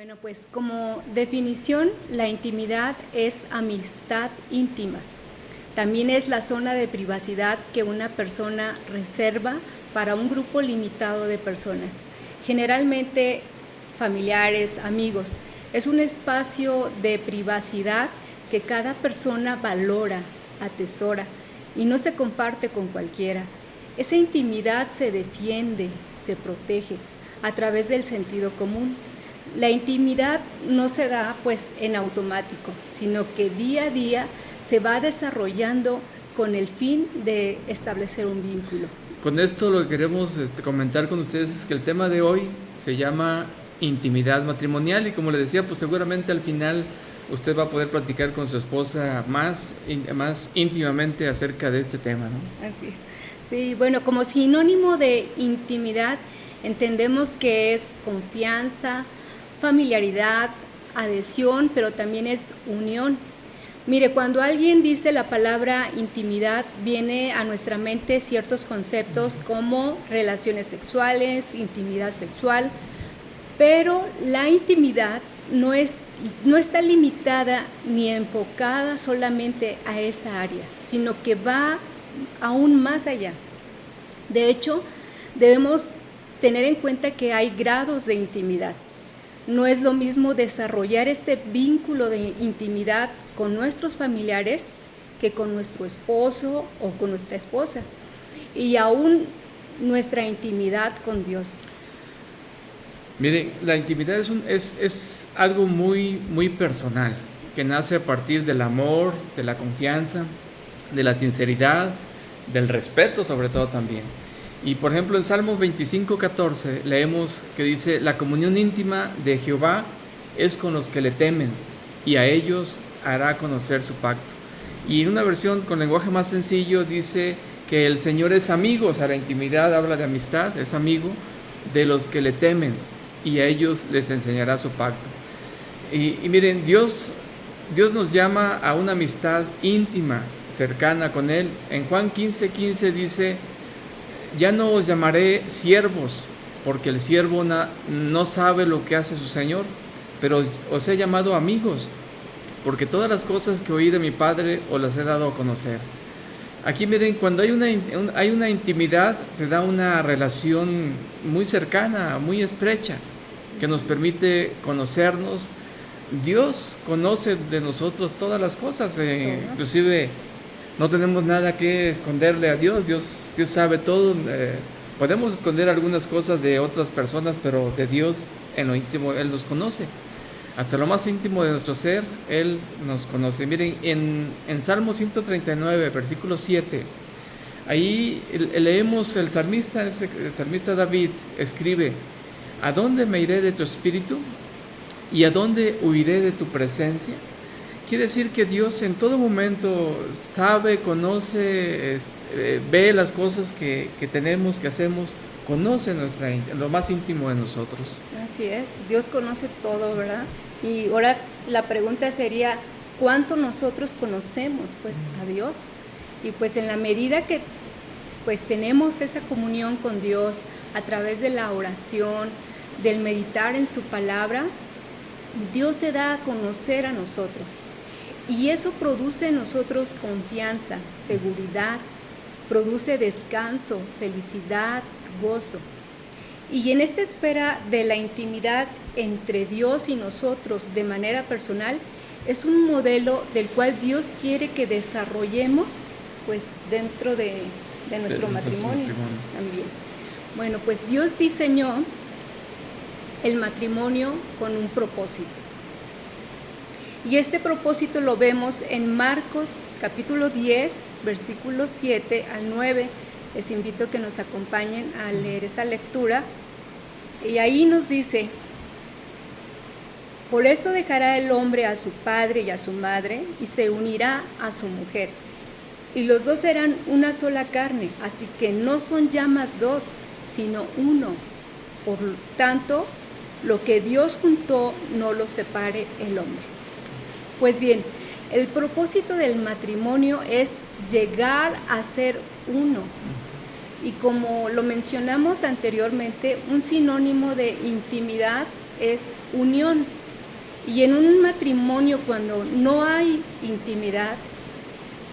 Bueno, pues como definición, la intimidad es amistad íntima. También es la zona de privacidad que una persona reserva para un grupo limitado de personas, generalmente familiares, amigos. Es un espacio de privacidad que cada persona valora, atesora y no se comparte con cualquiera. Esa intimidad se defiende, se protege a través del sentido común. La intimidad no se da pues en automático, sino que día a día se va desarrollando con el fin de establecer un vínculo. Con esto lo que queremos comentar con ustedes es que el tema de hoy se llama intimidad matrimonial y como les decía, pues seguramente al final usted va a poder platicar con su esposa más íntimamente acerca de este tema, ¿no? Así. Sí, bueno, como sinónimo de intimidad entendemos que es confianza, familiaridad, adhesión, pero también es unión. Mire, cuando alguien dice la palabra intimidad, viene a nuestra mente ciertos conceptos como relaciones sexuales, intimidad sexual, pero la intimidad no está limitada ni enfocada solamente a esa área, sino que va aún más allá. De hecho, debemos tener en cuenta que hay grados de intimidad. No es lo mismo desarrollar este vínculo de intimidad con nuestros familiares que con nuestro esposo o con nuestra esposa. Y aún nuestra intimidad con Dios. Miren, la intimidad es algo muy personal, que nace a partir del amor, de la confianza, de la sinceridad, del respeto sobre todo también. Y por ejemplo en Salmos 25:14 leemos que dice: la comunión íntima de Jehová es con los que le temen, y a ellos hará conocer su pacto. Y en una versión con lenguaje más sencillo dice que el Señor es amigo, o sea, la intimidad habla de amistad, es amigo de los que le temen, y a ellos les enseñará su pacto. Y miren, Dios nos llama a una amistad íntima, cercana con Él. En Juan 15:15 dice: ya no os llamaré siervos, porque el siervo no sabe lo que hace su Señor, pero os he llamado amigos, porque todas las cosas que oí de mi Padre os las he dado a conocer. Aquí miren, cuando hay una intimidad, se da una relación muy cercana, muy estrecha, que nos permite conocernos. Dios conoce de nosotros todas las cosas, inclusive no tenemos nada que esconderle a Dios. Dios sabe todo. Podemos esconder algunas cosas de otras personas, pero de Dios en lo íntimo Él nos conoce. Hasta lo más íntimo de nuestro ser, Él nos conoce. Miren, en Salmo 139, versículo 7, ahí leemos el salmista David escribe: ¿a dónde me iré de tu espíritu? ¿Y a dónde huiré de tu presencia? Quiere decir que Dios en todo momento sabe, conoce, ve las cosas que tenemos, que hacemos, conoce lo más íntimo de nosotros. Así es, Dios conoce todo, ¿verdad? Y ahora la pregunta sería, ¿cuánto nosotros conocemos pues a Dios? Y pues en la medida que pues tenemos esa comunión con Dios a través de la oración, del meditar en su palabra, Dios se da a conocer a nosotros. Y eso produce en nosotros confianza, seguridad, produce descanso, felicidad, gozo. Y en esta esfera de la intimidad entre Dios y nosotros de manera personal, es un modelo del cual Dios quiere que desarrollemos pues dentro de nuestro matrimonio también. Bueno, pues Dios diseñó el matrimonio con un propósito. Y este propósito lo vemos en Marcos capítulo 10, versículos 7 al 9. Les invito a que nos acompañen a leer esa lectura. Y ahí nos dice: por esto dejará el hombre a su padre y a su madre, y se unirá a su mujer. Y los dos serán una sola carne, así que no son ya más dos, sino uno. Por tanto, lo que Dios juntó no lo separe el hombre. Pues bien, el propósito del matrimonio es llegar a ser uno. Y como lo mencionamos anteriormente, un sinónimo de intimidad es unión. Y en un matrimonio, cuando no hay intimidad,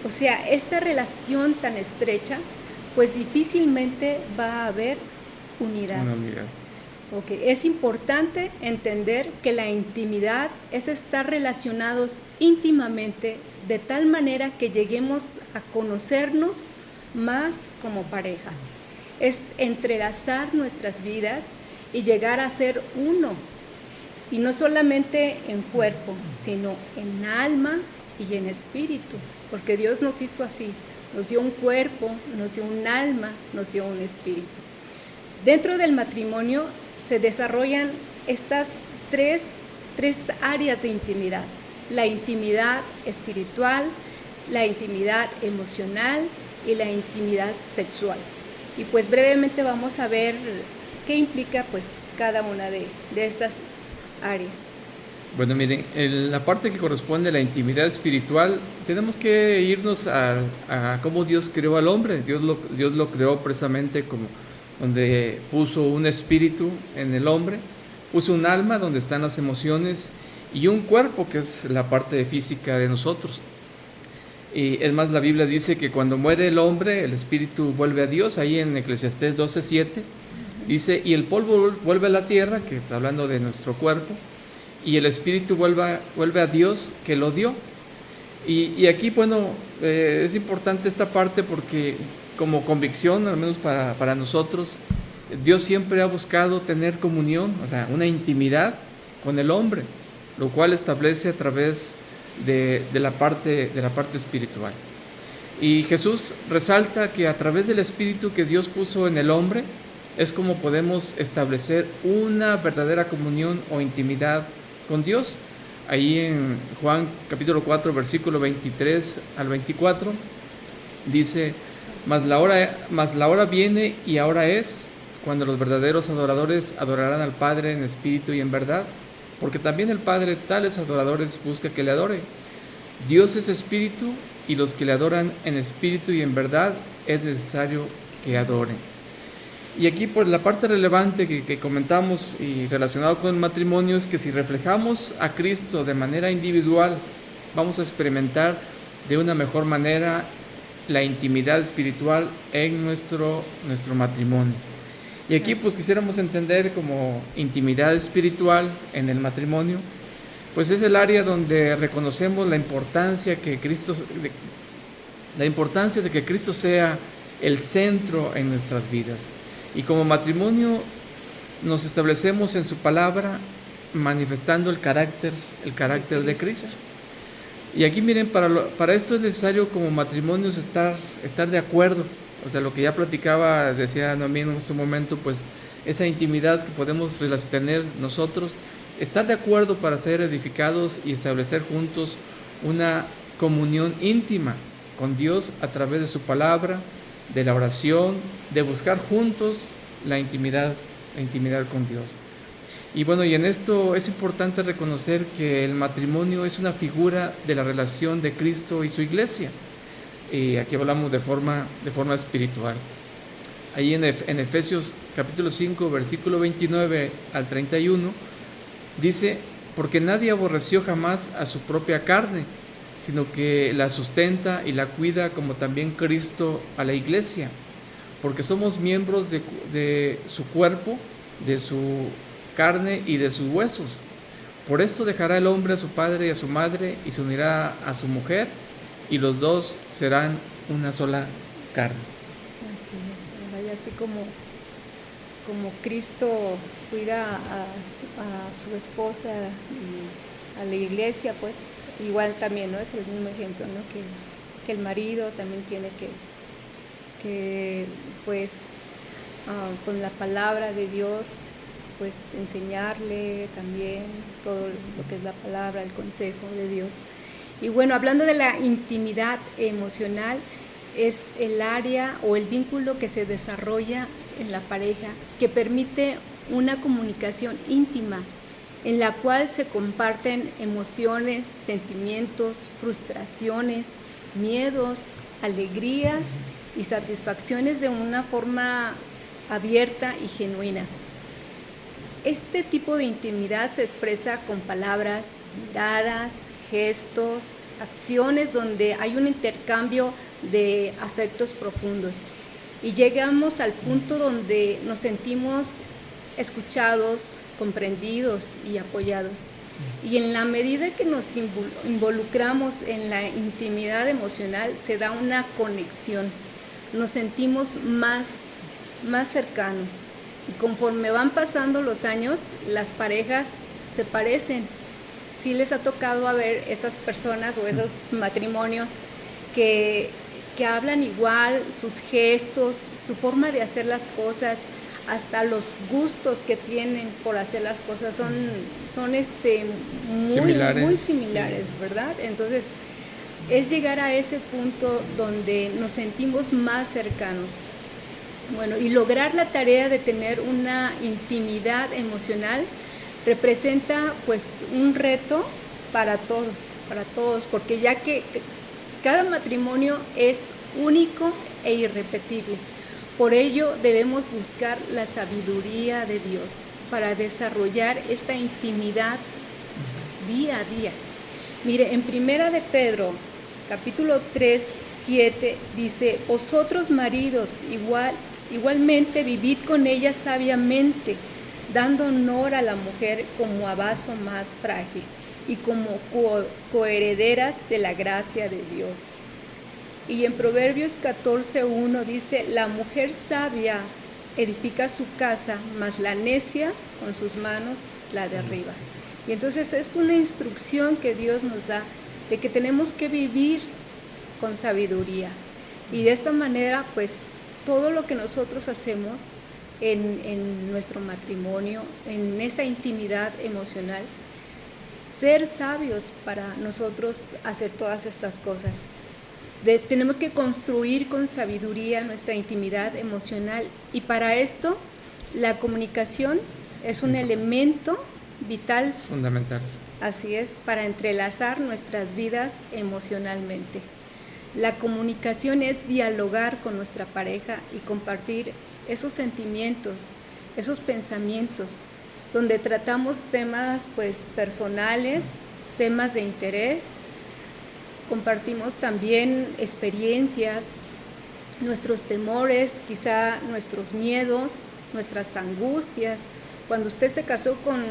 o sea, esta relación tan estrecha, pues difícilmente va a haber unidad. Una unidad. Okay. Es importante entender que la intimidad es estar relacionados íntimamente de tal manera que lleguemos a conocernos más como pareja. Es entrelazar nuestras vidas y llegar a ser uno. Y no solamente en cuerpo, sino en alma y en espíritu. Porque Dios nos hizo así. Nos dio un cuerpo, nos dio un alma, nos dio un espíritu. Dentro del matrimonio se desarrollan estas tres áreas de intimidad. La intimidad espiritual, la intimidad emocional y la intimidad sexual. Y pues brevemente vamos a ver qué implica pues cada una de estas áreas. Bueno, miren, en la parte que corresponde a la intimidad espiritual, tenemos que irnos a cómo Dios creó al hombre. Dios lo creó precisamente como donde puso un espíritu en el hombre, puso un alma donde están las emociones y un cuerpo que es la parte física de nosotros. Y es más, la Biblia dice que cuando muere el hombre, el espíritu vuelve a Dios. Ahí en Eclesiastés 12:7 dice, y el polvo vuelve a la tierra, que está hablando de nuestro cuerpo, y el espíritu vuelve a Dios que lo dio. Y aquí, bueno, es importante esta parte porque como convicción, al menos para nosotros, Dios siempre ha buscado tener comunión, o sea, una intimidad con el hombre, lo cual establece a través de la parte espiritual. Y Jesús resalta que a través del espíritu que Dios puso en el hombre es como podemos establecer una verdadera comunión o intimidad con Dios. Ahí en Juan capítulo 4, versículo 23 al 24, dice, mas la hora viene y ahora es, cuando los verdaderos adoradores adorarán al Padre en espíritu y en verdad, porque también el Padre tales adoradores busca que le adore. Dios es espíritu, y los que le adoran en espíritu y en verdad es necesario que adoren. Y aquí pues la parte relevante que comentamos y relacionado con el matrimonio es que si reflejamos a Cristo de manera individual, vamos a experimentar de una mejor manera la intimidad espiritual en nuestro matrimonio. Y aquí pues quisiéramos entender como intimidad espiritual en el matrimonio, pues es el área donde reconocemos la importancia de que Cristo sea el centro en nuestras vidas. Y como matrimonio nos establecemos en su palabra manifestando el carácter de Cristo. Y aquí miren, para esto es necesario como matrimonios estar de acuerdo. O sea, lo que ya platicaba, decía Noemí en su momento, pues esa intimidad que podemos tener nosotros, estar de acuerdo para ser edificados y establecer juntos una comunión íntima con Dios a través de su palabra, de la oración, de buscar juntos la intimidad con Dios. Y bueno, y en esto es importante reconocer que el matrimonio es una figura de la relación de Cristo y su iglesia. Y aquí hablamos de forma espiritual. Ahí en Efesios capítulo 5, versículo 29 al 31, dice, porque nadie aborreció jamás a su propia carne, sino que la sustenta y la cuida, como también Cristo a la iglesia, porque somos miembros de su cuerpo, de su carne y de sus huesos. Por esto dejará el hombre a su padre y a su madre y se unirá a su mujer, y los dos serán una sola carne. Así es, ¿verdad? Y así como Cristo cuida a su esposa y a la iglesia, pues igual también, ¿no? Es el mismo ejemplo, ¿no? Que el marido también tiene que pues con la palabra de Dios pues enseñarle también todo lo que es la palabra, el consejo de Dios. Y bueno, hablando de la intimidad emocional, es el área o el vínculo que se desarrolla en la pareja que permite una comunicación íntima en la cual se comparten emociones, sentimientos, frustraciones, miedos, alegrías y satisfacciones de una forma abierta y genuina. este tipo de intimidad se expresa con palabras, miradas, gestos, acciones donde hay un intercambio de afectos profundos y llegamos al punto donde nos sentimos escuchados, comprendidos y apoyados. Y en la medida que nos involucramos en la intimidad emocional se da una conexión, nos sentimos más cercanos. Y conforme van pasando los años, las parejas se parecen. Sí les ha tocado a ver esas personas o esos matrimonios que hablan igual, sus gestos, su forma de hacer las cosas, hasta los gustos que tienen por hacer las cosas son muy similares, sí. ¿Verdad? Entonces, es llegar a ese punto donde nos sentimos más cercanos. Bueno, y lograr la tarea de tener una intimidad emocional representa pues un reto para todos, porque ya que cada matrimonio es único e irrepetible. Por ello debemos buscar la sabiduría de Dios para desarrollar esta intimidad día a día. Mire, en Primera de Pedro, capítulo 3, 7, dice: vosotros maridos igualmente vivid con ella sabiamente, dando honor a la mujer como a vaso más frágil y como coherederas de la gracia de Dios. Y en Proverbios 14:1 dice: la mujer sabia edifica su casa, mas la necia con sus manos la derriba. Y entonces es una instrucción que Dios nos da de que tenemos que vivir con sabiduría. Y de esta manera, pues, todo lo que nosotros hacemos en nuestro matrimonio, en esta intimidad emocional, ser sabios para nosotros hacer todas estas cosas. Tenemos que construir con sabiduría nuestra intimidad emocional, y para esto la comunicación es un elemento vital, fundamental. Así es, para entrelazar nuestras vidas emocionalmente. La comunicación es dialogar con nuestra pareja y compartir esos sentimientos, esos pensamientos, donde tratamos temas pues personales, temas de interés. Compartimos también experiencias, nuestros temores, quizá nuestros miedos, nuestras angustias. Cuando usted se casó con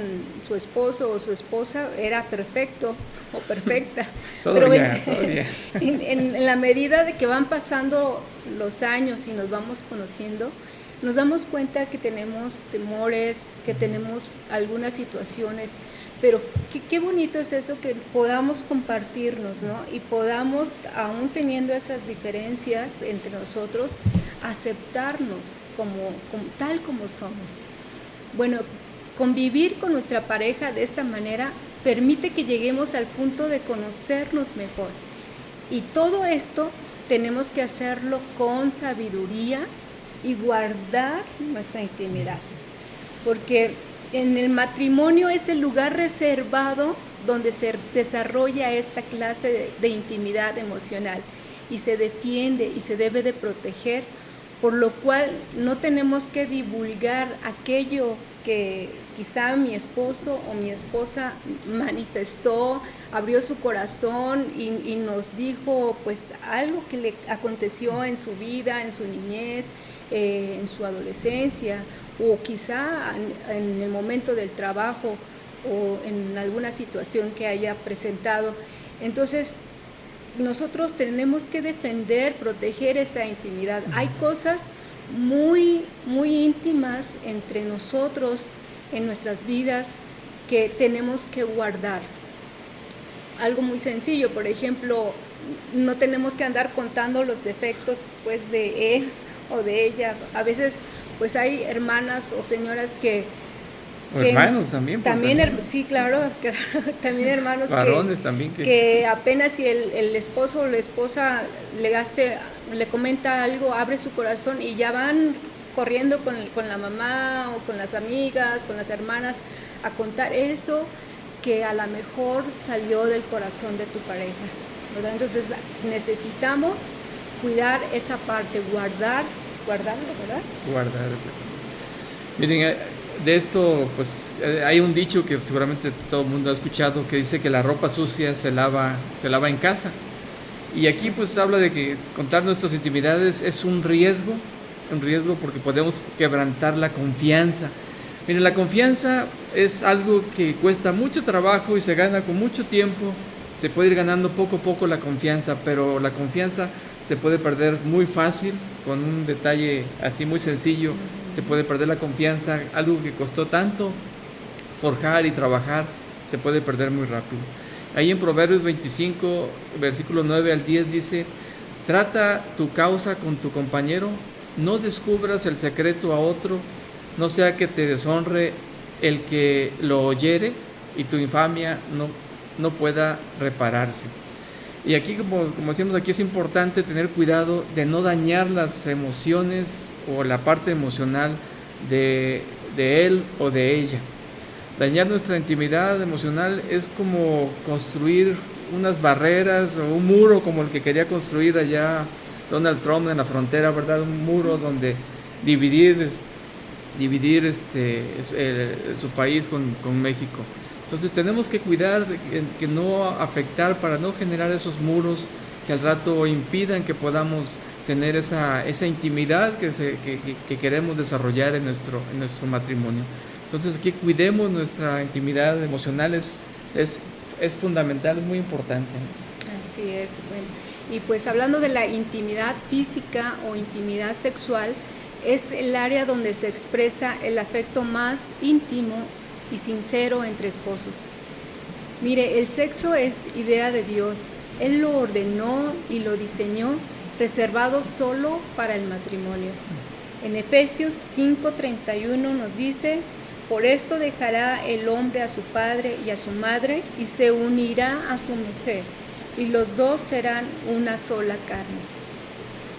su esposo o su esposa, era perfecto o perfecta. Pero en la medida de que van pasando los años y nos vamos conociendo, nos damos cuenta que tenemos temores, que tenemos algunas situaciones, pero qué bonito es eso, que podamos compartirnos, ¿no? Y podamos, aún teniendo esas diferencias entre nosotros, aceptarnos tal como somos. Bueno, convivir con nuestra pareja de esta manera permite que lleguemos al punto de conocernos mejor. Y todo esto tenemos que hacerlo con sabiduría y guardar nuestra intimidad. Porque en el matrimonio es el lugar reservado donde se desarrolla esta clase de intimidad emocional y se defiende y se debe de proteger, por lo cual no tenemos que divulgar aquello que quizá mi esposo o mi esposa manifestó, abrió su corazón y nos dijo pues algo que le aconteció en su vida, en su niñez, en su adolescencia, o quizá en el momento del trabajo o en alguna situación que haya presentado. Entonces, nosotros tenemos que defender, proteger esa intimidad. Hay cosas muy, muy íntimas entre nosotros en nuestras vidas que tenemos que guardar. Algo muy sencillo, por ejemplo, no tenemos que andar contando los defectos pues de él o de ella. A veces pues hay hermanas o señoras que hermanos también. Sí, claro, también hermanos varones también que apenas si el esposo o la esposa le comenta algo, abre su corazón y ya van corriendo con la mamá o con las amigas, con las hermanas, a contar eso que a lo mejor salió del corazón de tu pareja, ¿verdad? Entonces necesitamos cuidar esa parte, guardarlo, ¿verdad? Guardar. Miren, de esto, pues hay un dicho que seguramente todo el mundo ha escuchado que dice que la ropa sucia se lava en casa. Y aquí pues habla de que contar nuestras intimidades es un riesgo porque podemos quebrantar la confianza. Miren, la confianza es algo que cuesta mucho trabajo y se gana con mucho tiempo. Se puede ir ganando poco a poco la confianza, pero la confianza se puede perder muy fácil con un detalle así muy sencillo. Se puede perder la confianza, algo que costó tanto forjar y trabajar, se puede perder muy rápido. Ahí en Proverbios 25, versículo 9 al 10 dice: trata tu causa con tu compañero, no descubras el secreto a otro, no sea que te deshonre el que lo oyere y tu infamia no pueda repararse. Y aquí, como decíamos, aquí es importante tener cuidado de no dañar las emociones o la parte emocional de él o de ella. Dañar nuestra intimidad emocional es como construir unas barreras o un muro como el que quería construir allá Donald Trump en la frontera, ¿verdad? Un muro donde dividir su país con México. Entonces tenemos que cuidar que no afectar, para no generar esos muros que al rato impidan que podamos tener esa intimidad que queremos desarrollar en nuestro matrimonio. Entonces que cuidemos nuestra intimidad emocional es fundamental, es muy importante. Así es. Bueno, y pues hablando de la intimidad física o intimidad sexual, es el área donde se expresa el afecto más íntimo y sincero entre esposos. Mire, el sexo es idea de Dios. Él lo ordenó y lo diseñó, reservado solo para el matrimonio. En Efesios 5:31 nos dice: por esto dejará el hombre a su padre y a su madre, y se unirá a su mujer, y los dos serán una sola carne.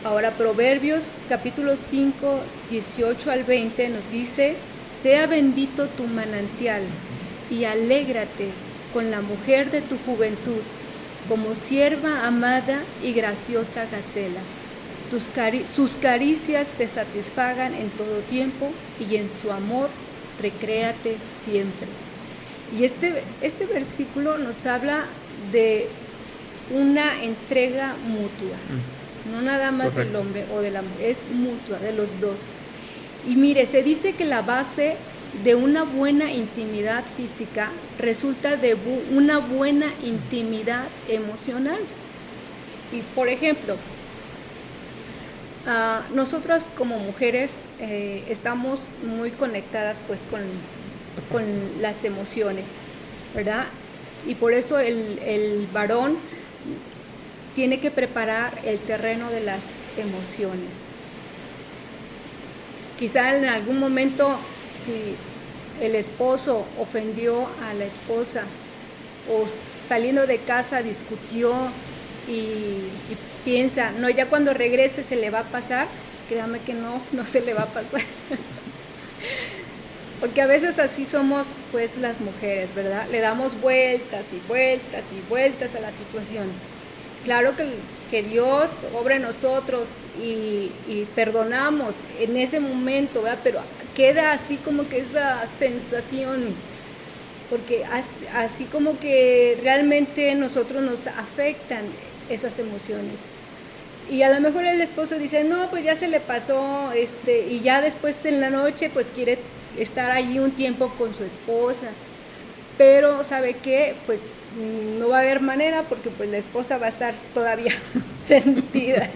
Ahora Proverbios capítulo 5, 18 al 20 nos dice: sea bendito tu manantial, y alégrate con la mujer de tu juventud, como sierva amada y graciosa gacela. Sus caricias te satisfagan en todo tiempo, y en su amor recréate siempre. Y este versículo nos habla de una entrega mutua, no nada más del hombre o de la mujer, es mutua, de los dos. Y mire, se dice que la base de una buena intimidad física resulta de una buena intimidad emocional. Y por ejemplo, nosotras como mujeres estamos muy conectadas pues con las emociones, ¿verdad? Y por eso el varón tiene que preparar el terreno de las emociones. Quizá en algún momento, si el esposo ofendió a la esposa o saliendo de casa discutió y piensa, no, ya cuando regrese se le va a pasar, créame que no se le va a pasar. Porque a veces así somos pues las mujeres, ¿verdad? Le damos vueltas y vueltas y vueltas a la situación. Claro que Dios obra en nosotros y perdonamos en ese momento, ¿verdad? Pero queda así como que esa sensación, porque así como que realmente nosotros nos afectan esas emociones. Y a lo mejor el esposo dice, no, pues ya se le pasó, y ya después en la noche pues quiere estar allí un tiempo con su esposa. Pero ¿sabe qué? Pues no va a haber manera, porque pues la esposa va a estar todavía sentida.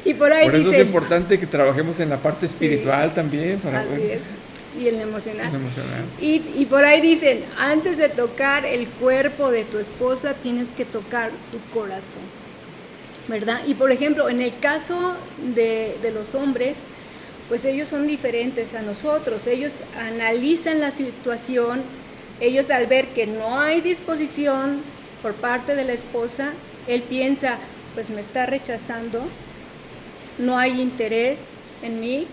y por ahí por eso dice, es importante que trabajemos en la parte espiritual, sí, también. Así es. Y en el emocional. Y por ahí dicen, antes de tocar el cuerpo de tu esposa, tienes que tocar su corazón, ¿verdad? Y por ejemplo, en el caso de los hombres, pues ellos son diferentes a nosotros. Ellos analizan la situación, ellos al ver que no hay disposición por parte de la esposa, él piensa, pues me está rechazando, no hay interés en mí.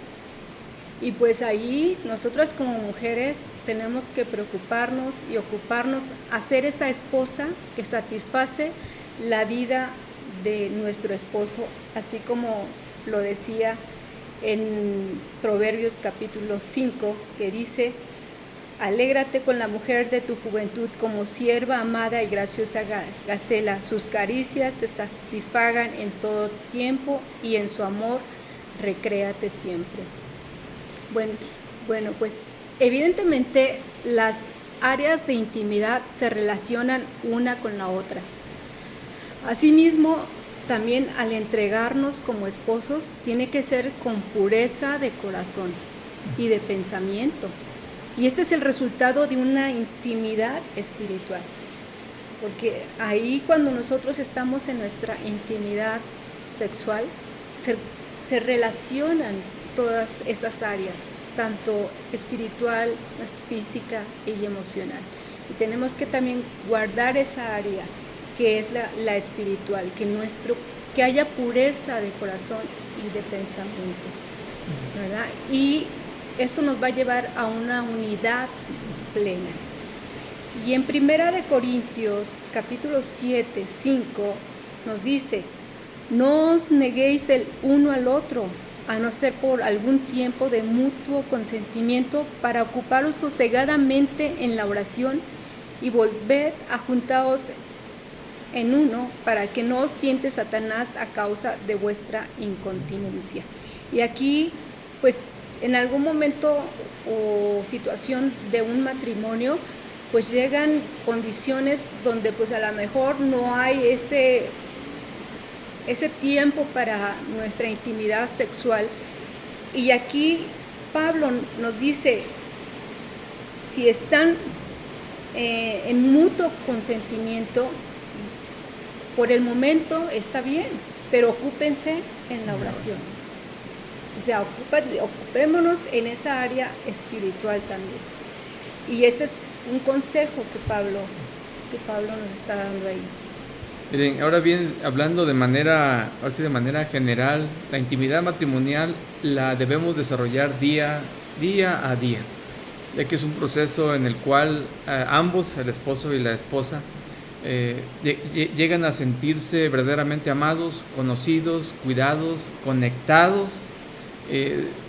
Y pues ahí nosotras como mujeres tenemos que preocuparnos y ocuparnos a ser esa esposa que satisface la vida de nuestro esposo, así como lo decía en Proverbios capítulo 5, que dice: alégrate con la mujer de tu juventud, como sierva amada y graciosa gacela. Sus caricias te satisfagan en todo tiempo, y en su amor recréate siempre. Bueno, pues evidentemente las áreas de intimidad se relacionan una con la otra. Asimismo, también al entregarnos como esposos, tiene que ser con pureza de corazón y de pensamiento. Y este es el resultado de una intimidad espiritual. Porque ahí, cuando nosotros estamos en nuestra intimidad sexual, se relacionan todas esas áreas, tanto espiritual, física y emocional. Y tenemos que también guardar esa área que es la espiritual, que haya pureza de corazón y de pensamientos, ¿verdad? Y esto nos va a llevar a una unidad plena. Y en 1 Corintios capítulo 7, 5 nos dice: no os neguéis el uno al otro, a no ser por algún tiempo de mutuo consentimiento, para ocuparos sosegadamente en la oración, y volved a juntaros en uno, para que no os tiente Satanás a causa de vuestra incontinencia. Y aquí, pues, en algún momento o situación de un matrimonio, pues llegan condiciones donde pues a lo mejor no hay ese tiempo para nuestra intimidad sexual. Y aquí Pablo nos dice: si están en mutuo consentimiento, por el momento está bien, pero ocúpense en la oración. O sea, ocupémonos en esa área espiritual también. Y este es un consejo que Pablo nos está dando ahí. Miren, ahora bien, hablando de manera general, la intimidad matrimonial la debemos desarrollar día a día, ya que es un proceso en el cual ambos, el esposo y la esposa, llegan a sentirse verdaderamente amados, conocidos, cuidados, conectados.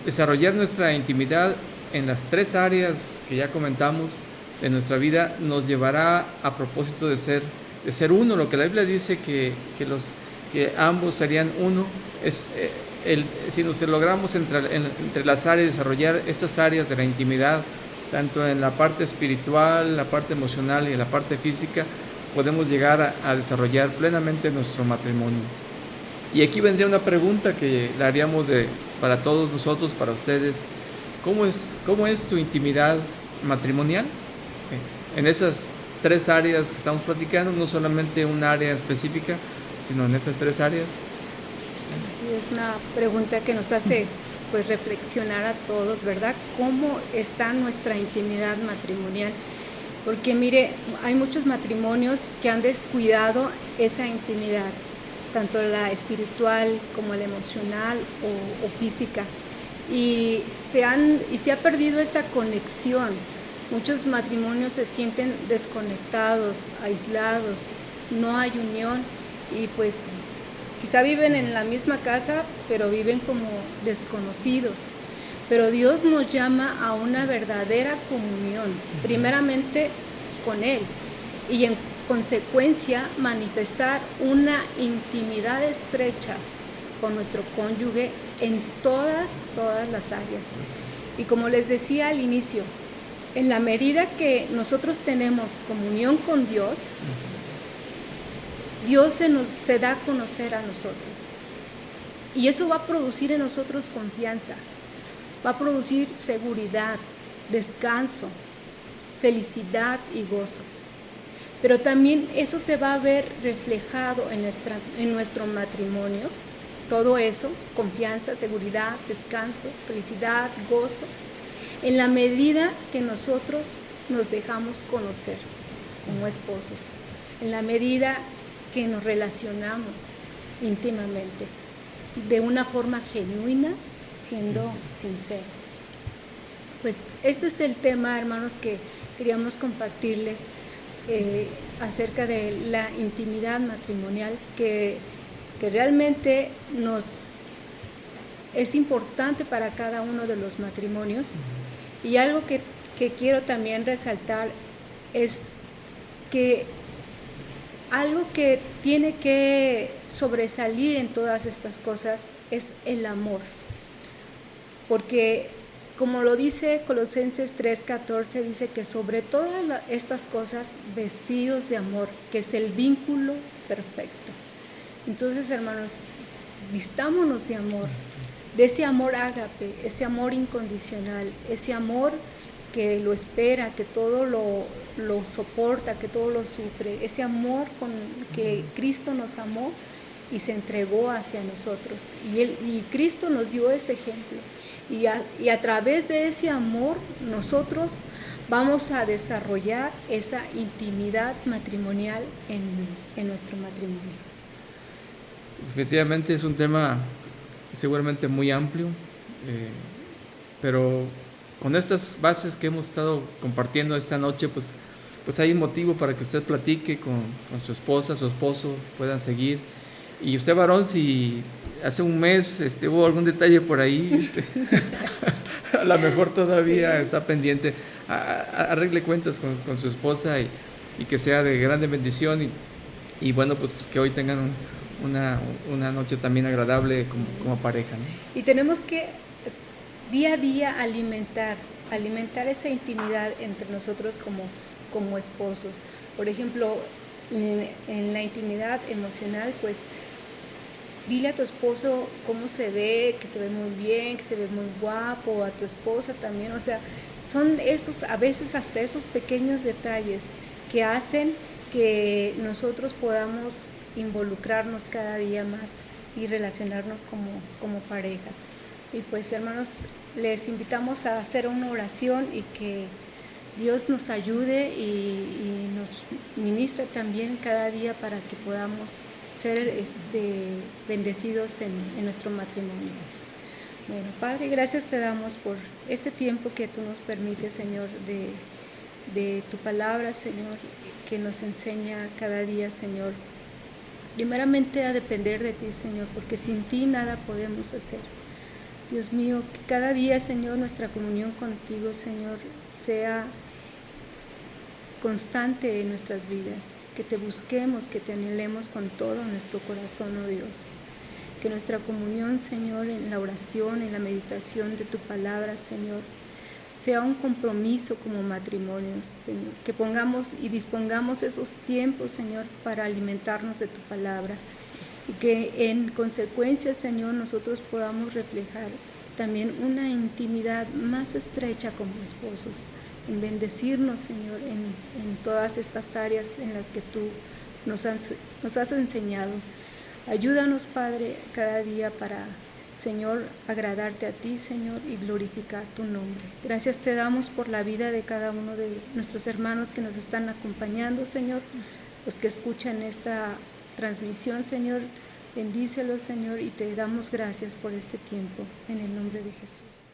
Desarrollar nuestra intimidad en las tres áreas que ya comentamos de nuestra vida nos llevará a propósito de ser uno. Lo que la Biblia dice que ambos serían uno, si nos logramos entrelazar y desarrollar estas áreas de la intimidad, tanto en la parte espiritual, la parte emocional y en la parte física, podemos llegar a desarrollar plenamente nuestro matrimonio. Y aquí vendría una pregunta que la haríamos para todos nosotros, para ustedes: ¿cómo es tu intimidad matrimonial? En esas tres áreas que estamos platicando, no solamente un área específica, sino en esas tres áreas. Sí, es una pregunta que nos hace pues reflexionar a todos, ¿verdad? ¿Cómo está nuestra intimidad matrimonial? Porque mire, hay muchos matrimonios que han descuidado esa intimidad, tanto la espiritual como la emocional o física, y se ha perdido esa conexión. Muchos matrimonios se sienten desconectados, aislados, no hay unión, y pues quizá viven en la misma casa, pero viven como desconocidos. Pero Dios nos llama a una verdadera comunión, primeramente con Él, y en consecuencia manifestar una intimidad estrecha con nuestro cónyuge en todas las áreas. Y como les decía al inicio, en la medida que nosotros tenemos comunión con Dios, Dios se da a conocer a nosotros. Y eso va a producir en nosotros confianza, va a producir seguridad, descanso, felicidad y gozo. Pero también eso se va a ver reflejado en nuestro matrimonio. Todo eso, confianza, seguridad, descanso, felicidad, gozo, en la medida que nosotros nos dejamos conocer como esposos, en la medida que nos relacionamos íntimamente, de una forma genuina, siendo sinceros. Pues este es el tema, hermanos, que queríamos compartirles acerca de la intimidad matrimonial, que realmente es importante para cada uno de los matrimonios. Y algo que quiero también resaltar es que algo que tiene que sobresalir en todas estas cosas es el amor. Porque como lo dice Colosenses 3:14, dice que sobre todas estas cosas vestidos de amor, que es el vínculo perfecto. Entonces, hermanos, vistámonos de amor, de ese amor ágape, ese amor incondicional, ese amor que lo espera, que todo lo soporta, que todo lo sufre, ese amor con que Cristo nos amó y se entregó hacia nosotros. Y Cristo nos dio ese ejemplo. Y a través de ese amor nosotros vamos a desarrollar esa intimidad matrimonial en nuestro matrimonio. Definitivamente es un tema seguramente muy amplio, pero con estas bases que hemos estado compartiendo esta noche, pues hay un motivo para que usted platique con su esposa, su esposo, puedan seguir. Y usted, varón, si hace un mes hubo algún detalle por ahí, a lo mejor todavía está pendiente, arregle cuentas con su esposa y que sea de grande bendición y bueno, pues que hoy tengan una noche también agradable como pareja, ¿no? Y tenemos que día a día alimentar esa intimidad entre nosotros como esposos. Por ejemplo, en la intimidad emocional, pues dile a tu esposo cómo se ve, que se ve muy bien, que se ve muy guapo, a tu esposa también. O sea, son esos, a veces hasta esos pequeños detalles que hacen que nosotros podamos involucrarnos cada día más y relacionarnos como pareja. Y pues, hermanos, les invitamos a hacer una oración y que Dios nos ayude y nos ministre también cada día para que podamos ser bendecidos en nuestro matrimonio. Bueno, Padre, gracias te damos por este tiempo que tú nos permites, Señor, de tu palabra, Señor, que nos enseña cada día, Señor, primeramente a depender de ti, Señor, porque sin ti nada podemos hacer. Dios mío, que cada día, Señor, nuestra comunión contigo, Señor, sea constante en nuestras vidas, que te busquemos, que te anhelemos con todo nuestro corazón, oh Dios. Que nuestra comunión, Señor, en la oración, en la meditación de tu palabra, Señor, sea un compromiso como matrimonio, Señor. Que pongamos y dispongamos esos tiempos, Señor, para alimentarnos de tu palabra. Y que en consecuencia, Señor, nosotros podamos reflejar también una intimidad más estrecha como esposos. En bendecirnos, Señor, en todas estas áreas en las que tú nos has enseñado. Ayúdanos, Padre, cada día para, Señor, agradarte a ti, Señor, y glorificar tu nombre. Gracias te damos por la vida de cada uno de nuestros hermanos que nos están acompañando, Señor, los que escuchan esta transmisión, Señor. Bendícelos, Señor, y te damos gracias por este tiempo, en el nombre de Jesús.